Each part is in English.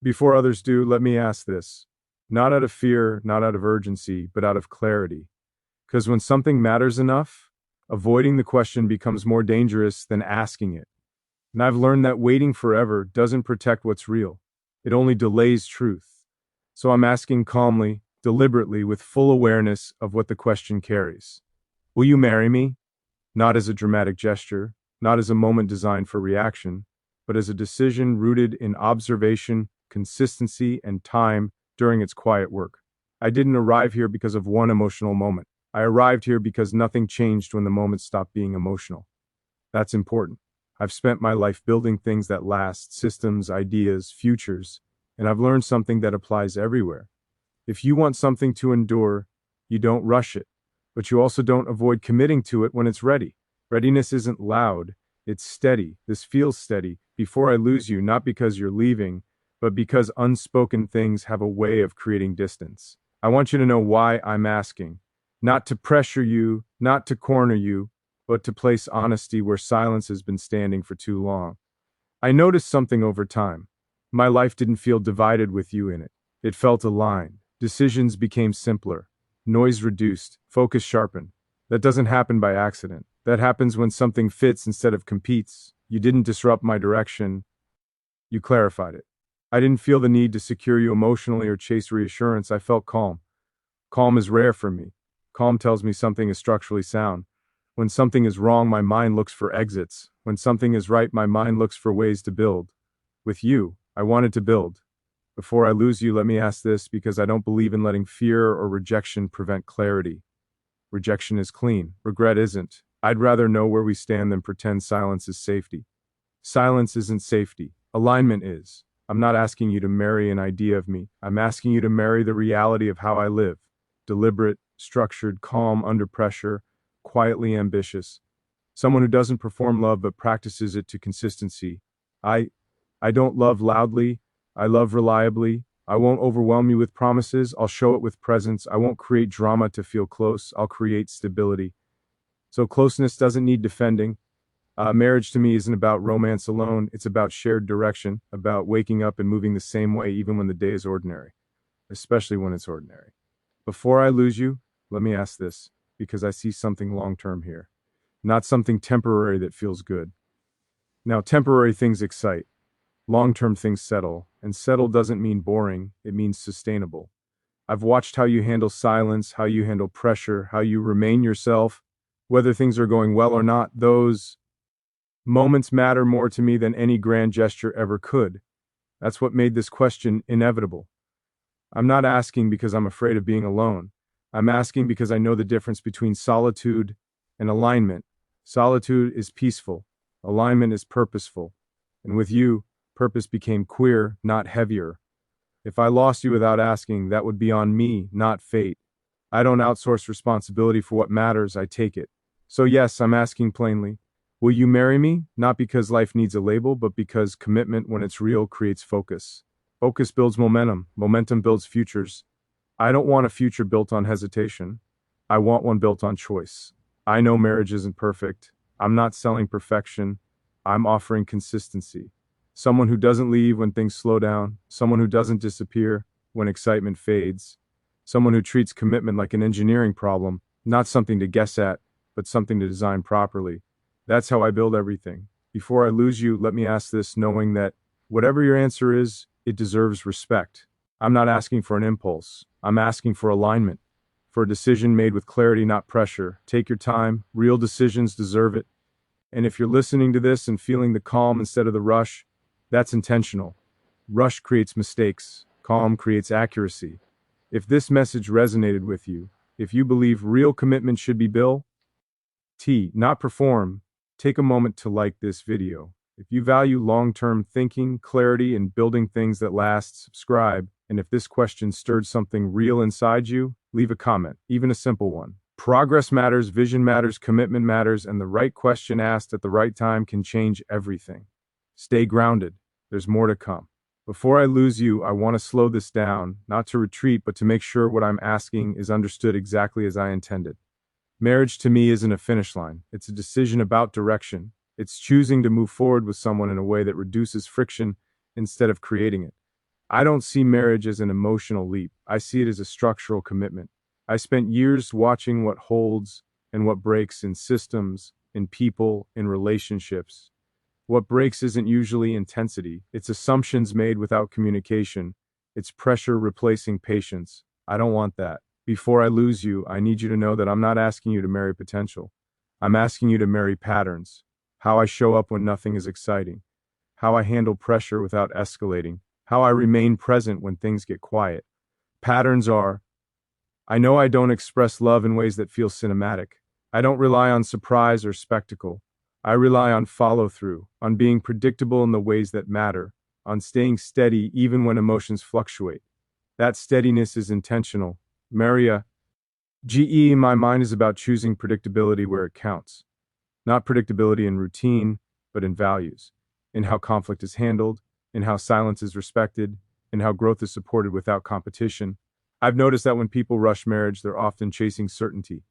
Before others do, let me ask this. Not out of fear, not out of urgency, but out of clarity. Because when something matters enough, avoiding the question becomes more dangerous than asking it. And I've learned that waiting forever doesn't protect what's real. It only delays truth. So I'm asking calmly, deliberately, with full awareness of what the question carries. Will you marry me? Not as a dramatic gesture, not as a moment designed for reaction, but as a decision rooted in observation, consistency, and time during its quiet work. I didn't arrive here because of one emotional moment. I arrived here because nothing changed when the moment stopped being emotional. That's important. I've spent my life building things that last, systems, ideas, futures, and I've learned something that applies everywhere. If you want something to endure, you don't rush it, but you also don't avoid committing to it when it's ready. Readiness isn't loud, it's steady. This feels steady. Before I lose you, not because you're leaving, but because unspoken things have a way of creating distance. I want you to know why I'm asking. Not to pressure you, not to corner you, but to place honesty where silence has been standing for too long. I noticed something over time. My life didn't feel divided with you in it. It felt aligned. Decisions became simpler. Noise reduced. Focus sharpened. That doesn't happen by accident. That happens when something fits instead of competes. You didn't disrupt my direction. You clarified it. I didn't feel the need to secure you emotionally or chase reassurance. I felt calm. Calm is rare for me. Calm tells me something is structurally sound. When something is wrong, my mind looks for exits. When something is right, my mind looks for ways to build. With you, I wanted to build. Before I lose you, let me ask this, because I don't believe in letting fear or rejection prevent clarity. Rejection is clean. Regret isn't. I'd rather know where we stand than pretend silence is safety. Silence isn't safety. Alignment is. I'm not asking you to marry an idea of me. I'm asking you to marry the reality of how I live. Deliberate, structured, calm, under pressure, quietly ambitious. Someone who doesn't perform love but practices it to consistency. I don't love loudly. I love reliably. I won't overwhelm you with promises. I'll show it with presence. I won't create drama to feel close. I'll create stability. So closeness doesn't need defending. Marriage to me isn't about romance alone. It's about shared direction, about waking up and moving the same way even when the day is ordinary, especially when it's ordinary. Before I lose you, let me ask this, because I see something long-term here, not something temporary that feels good. Now, temporary things excite. Long-term things settle, and settle doesn't mean boring, it means sustainable. I've watched how you handle silence, how you handle pressure, how you remain yourself, whether things are going well or not. Those moments matter more to me than any grand gesture ever could. That's what made this question inevitable. I'm not asking because I'm afraid of being alone. I'm asking because I know the difference between solitude and alignment. Solitude is peaceful, alignment is purposeful. And with you, purpose became queer, not heavier. If I lost you without asking, that would be on me, not fate. I don't outsource responsibility for what matters, I take it. So yes, I'm asking plainly. Will you marry me? Not because life needs a label, but because commitment, when it's real, creates focus. Focus builds momentum. Momentum builds futures. I don't want a future built on hesitation. I want one built on choice. I know marriage isn't perfect. I'm not selling perfection. I'm offering consistency. Someone who doesn't leave when things slow down. Someone who doesn't disappear when excitement fades. Someone who treats commitment like an engineering problem, not something to guess at, but something to design properly. That's how I build everything. Before I lose you, let me ask this, knowing that whatever your answer is, it deserves respect. I'm not asking for an impulse. I'm asking for alignment, for a decision made with clarity, not pressure. Take your time. Real decisions deserve it. And if you're listening to this and feeling the calm instead of the rush, that's intentional. Rush creates mistakes. Calm creates accuracy. If this message resonated with you, if you believe real commitment should be built, not perform, take a moment to like this video. If you value long-term thinking, clarity, and building things that last, subscribe. And if this question stirred something real inside you, leave a comment, even a simple one. Progress matters, vision matters, commitment matters, and the right question asked at the right time can change everything. Stay grounded. There's more to come. Before I lose you, I want to slow this down, not to retreat, but to make sure what I'm asking is understood exactly as I intended. Marriage to me isn't a finish line. It's a decision about direction. It's choosing to move forward with someone in a way that reduces friction instead of creating it. I don't see marriage as an emotional leap. I see it as a structural commitment. I spent years watching what holds and what breaks in systems, in people, in relationships. What breaks isn't usually intensity, it's assumptions made without communication. It's pressure replacing patience. I don't want that. Before I lose you, I need you to know that I'm not asking you to marry potential. I'm asking you to marry patterns. How I show up when nothing is exciting. How I handle pressure without escalating. How I remain present when things get quiet. Patterns are, I know I don't express love in ways that feel cinematic. I don't rely on surprise or spectacle. I rely on follow through, on being predictable in the ways that matter, on staying steady even when emotions fluctuate. That steadiness is intentional. Maria, GE in my mind is about choosing predictability where it counts. Not predictability in routine, but in values, in how conflict is handled, in how silence is respected, in how growth is supported without competition. I've noticed that when people rush marriage, they're often chasing certainty.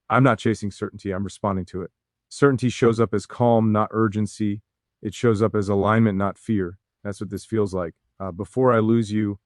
I'm not chasing certainty, I'm responding to it. Certainty shows up as calm, not urgency. It shows up as alignment, not fear. That's what this feels like. Before I lose you,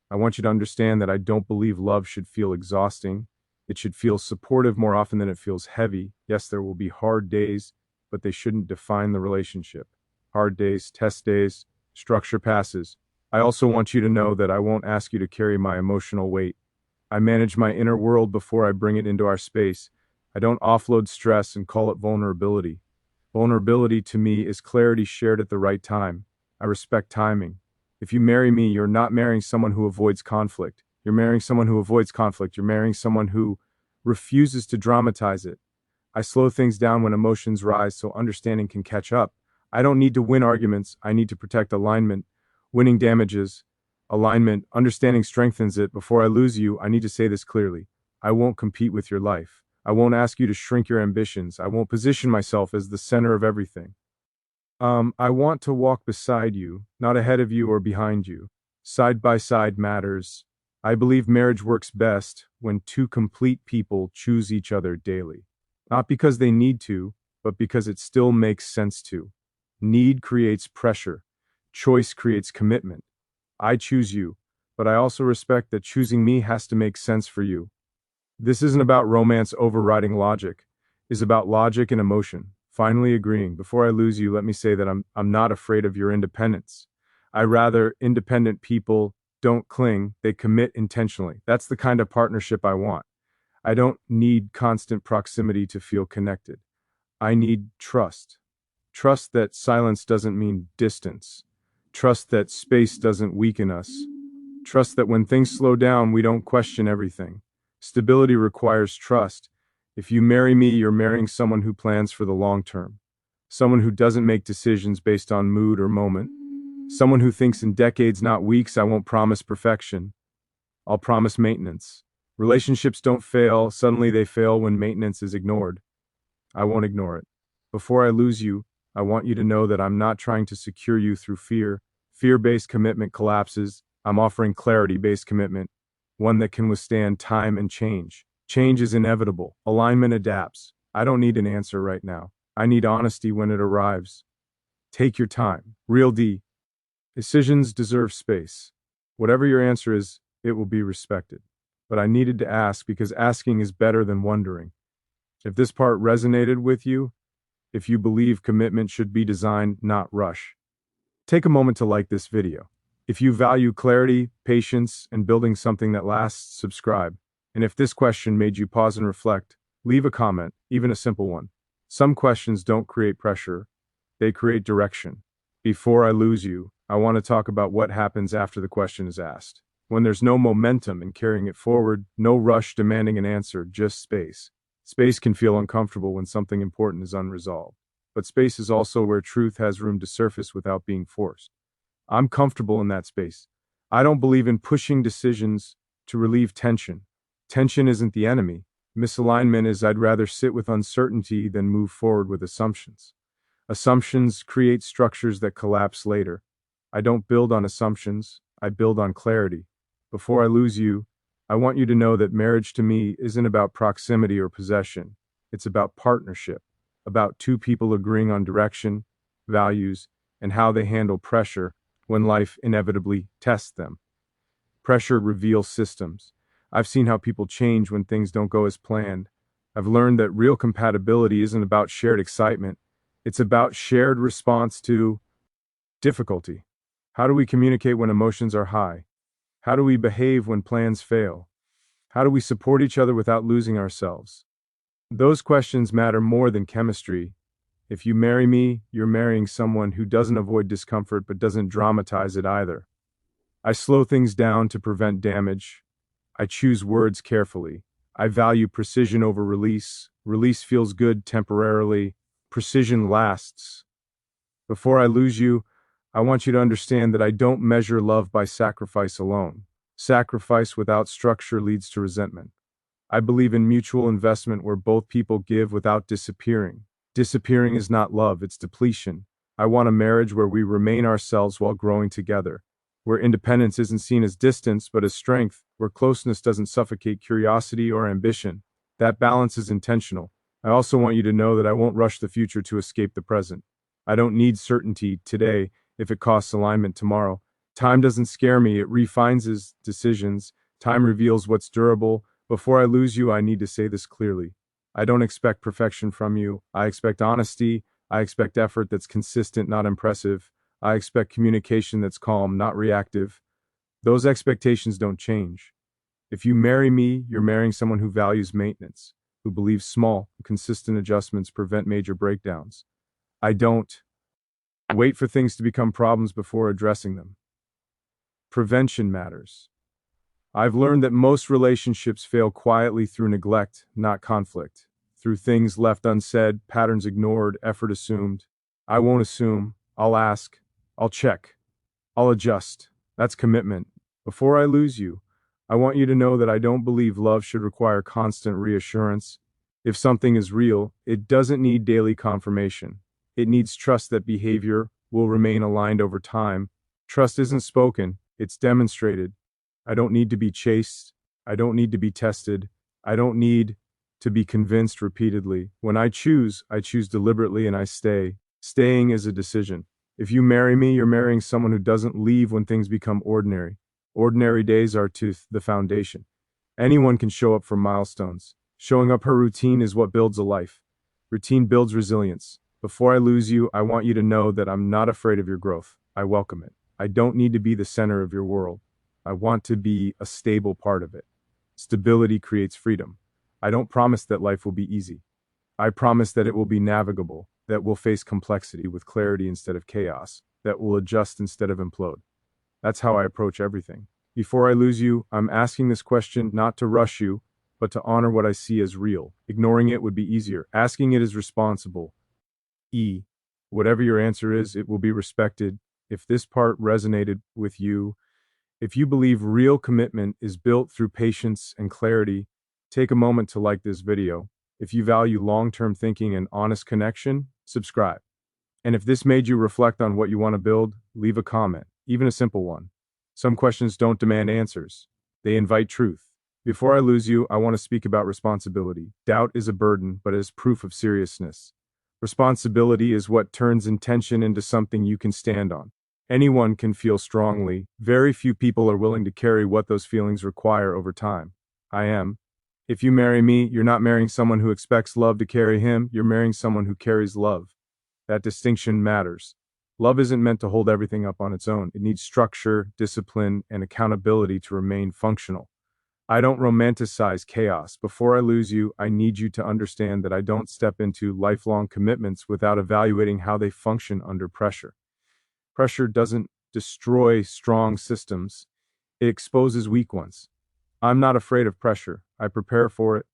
I want you to understand that I don't believe love should feel exhausting. It should feel supportive more often than it feels heavy. Yes, there will be hard days, but they shouldn't define the relationship. Hard days, test days, structure passes. I also want you to know that I won't ask you to carry my emotional weight. I manage my inner world before I bring it into our space. I don't offload stress and call it vulnerability. Vulnerability to me is clarity shared at the right time. I respect timing. If you marry me, you're not marrying someone who avoids conflict. You're marrying someone who avoids conflict. You're marrying someone who refuses to dramatize it. I slow things down when emotions rise so understanding can catch up. I don't need to win arguments. I need to protect alignment. Winning damages. Alignment, understanding strengthens it. Before I lose you, I need to say this clearly. I won't compete with your life. I won't ask you to shrink your ambitions. I won't position myself as the center of everything. I want to walk beside you, not ahead of you or behind you. Side by side matters. I believe marriage works best when two complete people choose each other daily. Not because they need to, but because it still makes sense to. Need creates pressure. Choice creates commitment. I choose you, but I also respect that choosing me has to make sense for you. This isn't about romance overriding logic. It's about logic and emotion. Finally agreeing. Before I lose you, let me say that I'm not afraid of your independence. I rather independent people don't cling, they commit intentionally. That's the kind of partnership I want. I don't need constant proximity to feel connected. I need trust. Trust that silence doesn't mean distance. Trust that space doesn't weaken us. Trust that when things slow down, we don't question everything. Stability requires trust. If you marry me, you're marrying someone who plans for the long term. Someone who doesn't make decisions based on mood or moment. Someone who thinks in decades, not weeks. I won't promise perfection. I'll promise maintenance. Relationships don't fail. Suddenly they fail when maintenance is ignored. I won't ignore it. Before I lose you, I want you to know that I'm not trying to secure you through fear. Fear-based commitment collapses. I'm offering clarity-based commitment, one that can withstand time and change. Change is inevitable. Alignment adapts. I don't need an answer right now. I need honesty when it arrives. Take your time. Real D. Decisions deserve space. Whatever your answer is, it will be respected. But I needed to ask because asking is better than wondering. If this part resonated with you, if you believe commitment should be designed, not rush, take a moment to like this video. If you value clarity, patience, and building something that lasts, subscribe. And if this question made you pause and reflect, leave a comment, even a simple one. Some questions don't create pressure, they create direction. Before I lose you, I want to talk about what happens after the question is asked. When there's no momentum in carrying it forward, no rush demanding an answer, just space. Space can feel uncomfortable when something important is unresolved. But space is also where truth has room to surface without being forced. I'm comfortable in that space. I don't believe in pushing decisions to relieve tension. Tension isn't the enemy. Misalignment is I'd rather sit with uncertainty than move forward with assumptions. Assumptions create structures that collapse later. I don't build on assumptions, I build on clarity. Before I lose you, I want you to know that marriage to me isn't about proximity or possession. It's about partnership, about two people agreeing on direction, values, and how they handle pressure when life inevitably tests them. Pressure reveals systems. I've seen how people change when things don't go as planned. I've learned that real compatibility isn't about shared excitement. It's about shared response to difficulty. How do we communicate when emotions are high? How do we behave when plans fail? How do we support each other without losing ourselves? Those questions matter more than chemistry. If you marry me, you're marrying someone who doesn't avoid discomfort but doesn't dramatize it either. I slow things down to prevent damage. I choose words carefully. I value precision over release. Release feels good temporarily. Precision lasts. Before I lose you, I want you to understand that I don't measure love by sacrifice alone. Sacrifice without structure leads to resentment. I believe in mutual investment where both people give without disappearing. Disappearing is not love, it's depletion. I want a marriage where we remain ourselves while growing together, where independence isn't seen as distance but as strength, where closeness doesn't suffocate curiosity or ambition. That balance is intentional. I also want you to know that I won't rush the future to escape the present. I don't need certainty today if it costs alignment tomorrow. Time doesn't scare me, it refines decisions. Time reveals what's durable. Before I lose you, I need to say this clearly. I don't expect perfection from you. I expect honesty. I expect effort that's consistent, not impressive. I expect communication that's calm, not reactive. Those expectations don't change. If you marry me, you're marrying someone who values maintenance, who believes small, consistent adjustments prevent major breakdowns. I don't wait for things to become problems before addressing them. Prevention matters. I've learned that most relationships fail quietly through neglect, not conflict. Through things left unsaid, patterns ignored, effort assumed. I won't assume. I'll ask. I'll check. I'll adjust. That's commitment. Before I lose you, I want you to know that I don't believe love should require constant reassurance. If something is real, it doesn't need daily confirmation. It needs trust that behavior will remain aligned over time. Trust isn't spoken, it's demonstrated. I don't need to be chased. I don't need to be tested. I don't need to be convinced repeatedly. When I choose deliberately and I stay. Staying is a decision. If you marry me, you're marrying someone who doesn't leave when things become ordinary. Ordinary days are to the foundation. Anyone can show up for milestones. Showing up her routine is what builds a life. Routine builds resilience. Before I lose you, I want you to know that I'm not afraid of your growth. I welcome it. I don't need to be the center of your world. I want to be a stable part of it. Stability creates freedom. I don't promise that life will be easy. I promise that it will be navigable, that we'll face complexity with clarity instead of chaos, that we'll adjust instead of implode. That's how I approach everything. Before I lose you, I'm asking this question not to rush you, but to honor what I see as real. Ignoring it would be easier. Asking it is responsible. Whatever your answer is, it will be respected. If this part resonated with you, if you believe real commitment is built through patience and clarity, take a moment to like this video. If you value long-term thinking and honest connection, subscribe. And if this made you reflect on what you want to build, leave a comment, even a simple one. Some questions don't demand answers. They invite truth. Before I lose you, I want to speak about responsibility. Doubt is a burden, but it is proof of seriousness. Responsibility is what turns intention into something you can stand on. Anyone can feel strongly. Very few people are willing to carry what those feelings require over time. I am. If you marry me, you're not marrying someone who expects love to carry him, you're marrying someone who carries love. That distinction matters. Love isn't meant to hold everything up on its own. It needs structure, discipline, and accountability to remain functional. I don't romanticize chaos. Before I lose you, I need you to understand that I don't step into lifelong commitments without evaluating how they function under pressure. Pressure doesn't destroy strong systems. It exposes weak ones. I'm not afraid of pressure. I prepare for it.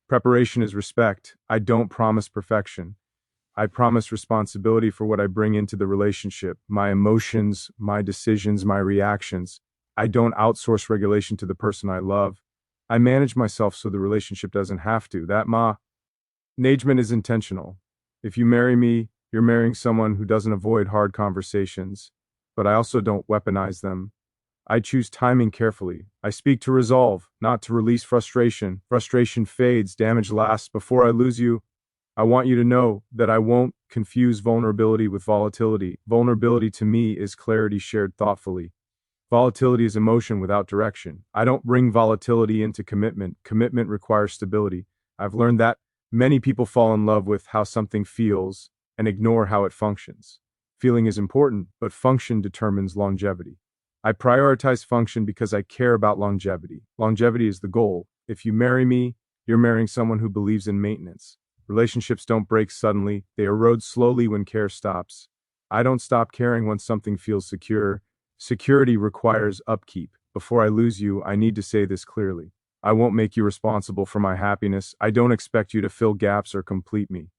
Preparation is respect. I don't promise perfection. I promise responsibility for what I bring into the relationship, my emotions, my decisions, my reactions. I don't outsource regulation to the person I love. I manage myself so the relationship doesn't have to. That management is intentional. If you marry me, you're marrying someone who doesn't avoid hard conversations, but I also don't weaponize them. I choose timing carefully. I speak to resolve, not to release frustration. Frustration fades, damage lasts. Before I lose you, I want you to know that I won't confuse vulnerability with volatility. Vulnerability to me is clarity shared thoughtfully. Volatility is emotion without direction. I don't bring volatility into commitment. Commitment requires stability. I've learned that many people fall in love with how something feels and ignore how it functions. Feeling is important, but function determines longevity. I prioritize function because I care about longevity. Longevity is the goal. If you marry me, you're marrying someone who believes in maintenance. Relationships don't break suddenly, they erode slowly when care stops. I don't stop caring when something feels secure. Security requires upkeep. Before I lose you, I need to say this clearly. I won't make you responsible for my happiness. I don't expect you to fill gaps or complete me.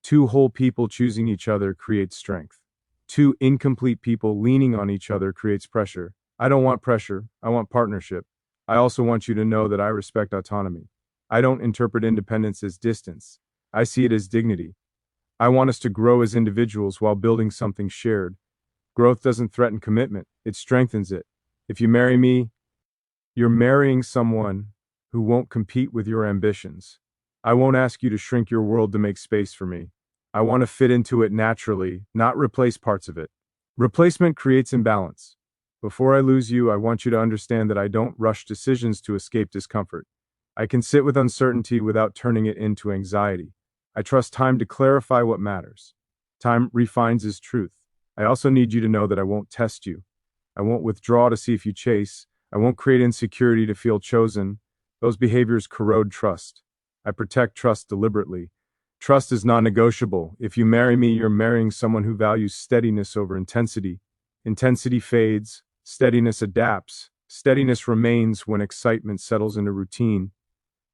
Two whole people choosing each other creates strength. Two incomplete people leaning on each other creates pressure. I don't want pressure, I want partnership. I also want you to know that I respect autonomy. I don't interpret independence as distance. I see it as dignity. I want us to grow as individuals while building something shared. Growth doesn't threaten commitment, it strengthens it. If you marry me, you're marrying someone who won't compete with your ambitions. I won't ask you to shrink your world to make space for me. I want to fit into it naturally, not replace parts of it. Replacement creates imbalance. Before I lose you, I want you to understand that I don't rush decisions to escape discomfort. I can sit with uncertainty without turning it into anxiety. I trust time to clarify what matters. Time refines his truth. I also need you to know that I won't test you. I won't withdraw to see if you chase. I won't create insecurity to feel chosen. Those behaviors corrode trust. I protect trust deliberately. Trust is non-negotiable. If you marry me, you're marrying someone who values steadiness over intensity. Intensity fades, steadiness adapts. Steadiness remains when excitement settles into routine.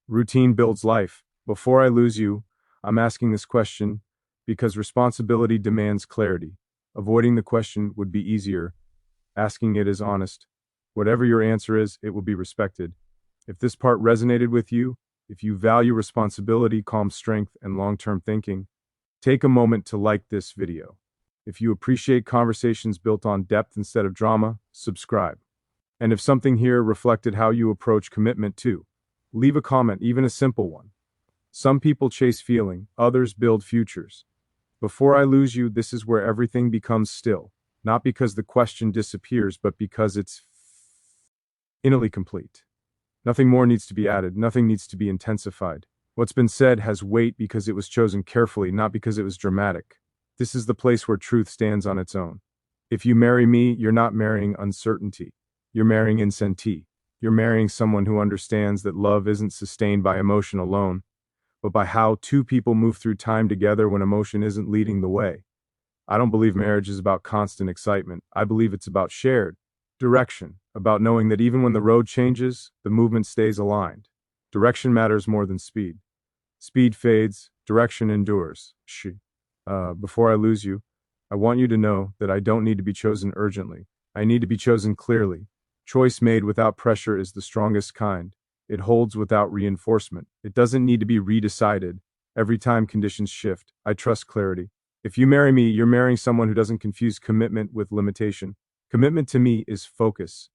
Routine builds life. Before I lose you, I'm asking this question because responsibility demands clarity. Avoiding the question would be easier. Asking it is honest. Whatever your answer is, it will be respected. If this part resonated with you, if you value responsibility, calm strength, and long-term thinking, take a moment to like this video. If you appreciate conversations built on depth instead of drama, subscribe. And if something here reflected how you approach commitment too, leave a comment, even a simple one. Some people chase feeling, others build futures. Before I lose you, this is where everything becomes still. Not because the question disappears, but because it's finally complete. Nothing more needs to be added, nothing needs to be intensified. What's been said has weight because it was chosen carefully, not because it was dramatic. This is the place where truth stands on its own. If you marry me, you're not marrying uncertainty. You're marrying insanity. You're marrying someone who understands that love isn't sustained by emotion alone, but by how two people move through time together when emotion isn't leading the way. I don't believe marriage is about constant excitement. I believe it's about shared direction, about knowing that even when the road changes, the movement stays aligned. Direction matters more than speed. Speed fades, direction endures. Before I lose you, I want you to know that I don't need to be chosen urgently. I need to be chosen clearly. Choice made without pressure is the strongest kind. It holds without reinforcement. It doesn't need to be redecided every time conditions shift. I trust clarity. If you marry me, you're marrying someone who doesn't confuse commitment with limitation. Commitment to me is focus.